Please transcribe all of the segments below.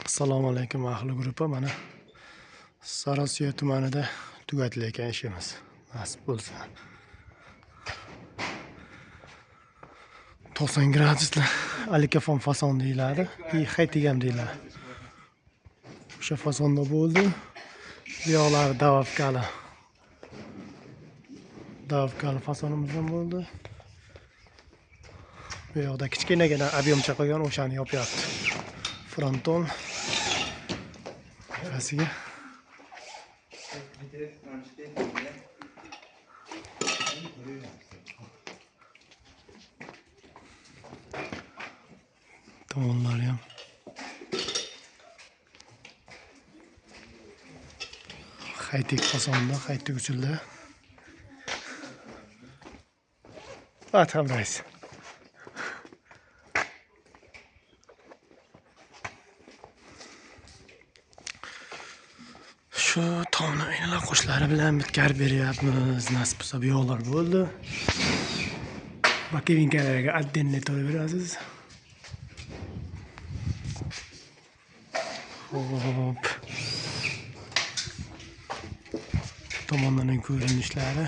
Assalomu alaykum ahli guruhi. Mana Sarosiyo tumanida tugatilayotgan ishimiz. Nasib bo'lsa 90 gradusli alikafon fason deyiladi. Haytig ham deyiladi. O'sha fasonda bo'ldi. Bu yoqlari davkali fasonimiz ham bo'ldi. Bu yoqda kichkinagina объемcha qolgan, o'shani yopyapti. Fronton asiga tomonlari ham haytik fasonda, haytik usulda. Atam rais. Şu tomni o'yinlar qo'shlari bilan bitkar beryapmiz. Nasib bo'lsa bu yo'llar bo'ldi. Bakevinkalarga отдельный to'y berasiz. Hop. Tomonlarning ko'rinishlari.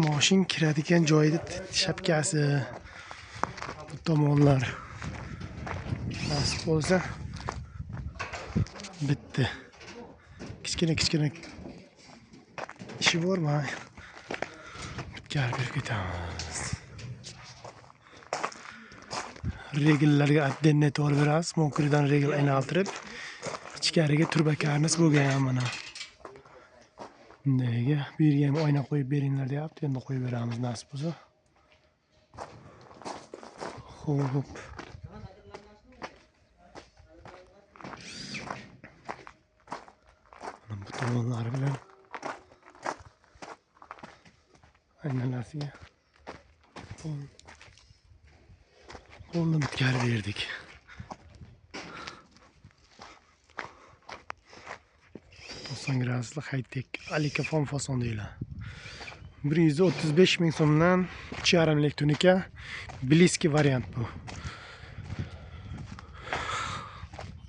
Mashin kiradigan joyda shapkasi. Bu tomonlar. Nasib bo'lsa bitti. Kichkina ishi bormi? Bitkar berib ketamiz. Regellarga отдельный to'g'ri beramiz. Mokridan regel aylantirib, ichkariga turbakarimiz bo'lgan mana. Nega? Bu yerga ham oyna qo'yib beringlar deyapti. Endi qo'yib beramiz nasib bo'lsa. Xo'p. Bu tomonlari bilan aynalasiga qo'lni bitkar berdik. Gradusli haytek alikafon fason deyiladi. 135 ming so'mdan 2,5 lik tunika. Bliski variant bu.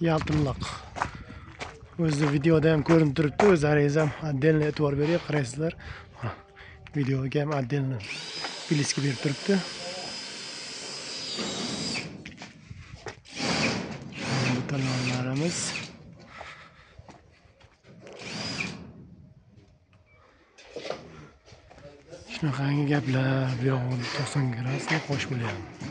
Yaltınlıq. O'zi videoda ham ko'rinib turibdi. O'zlaringiz ham отдельный e'tibor berib qaraysizlar. Videoga ham отдельный bliski berib turibdi. Bu talonlarimiz shunaqangi gaplar, bu yo'g'on 90 gradusli qo'sh bo'lyapti.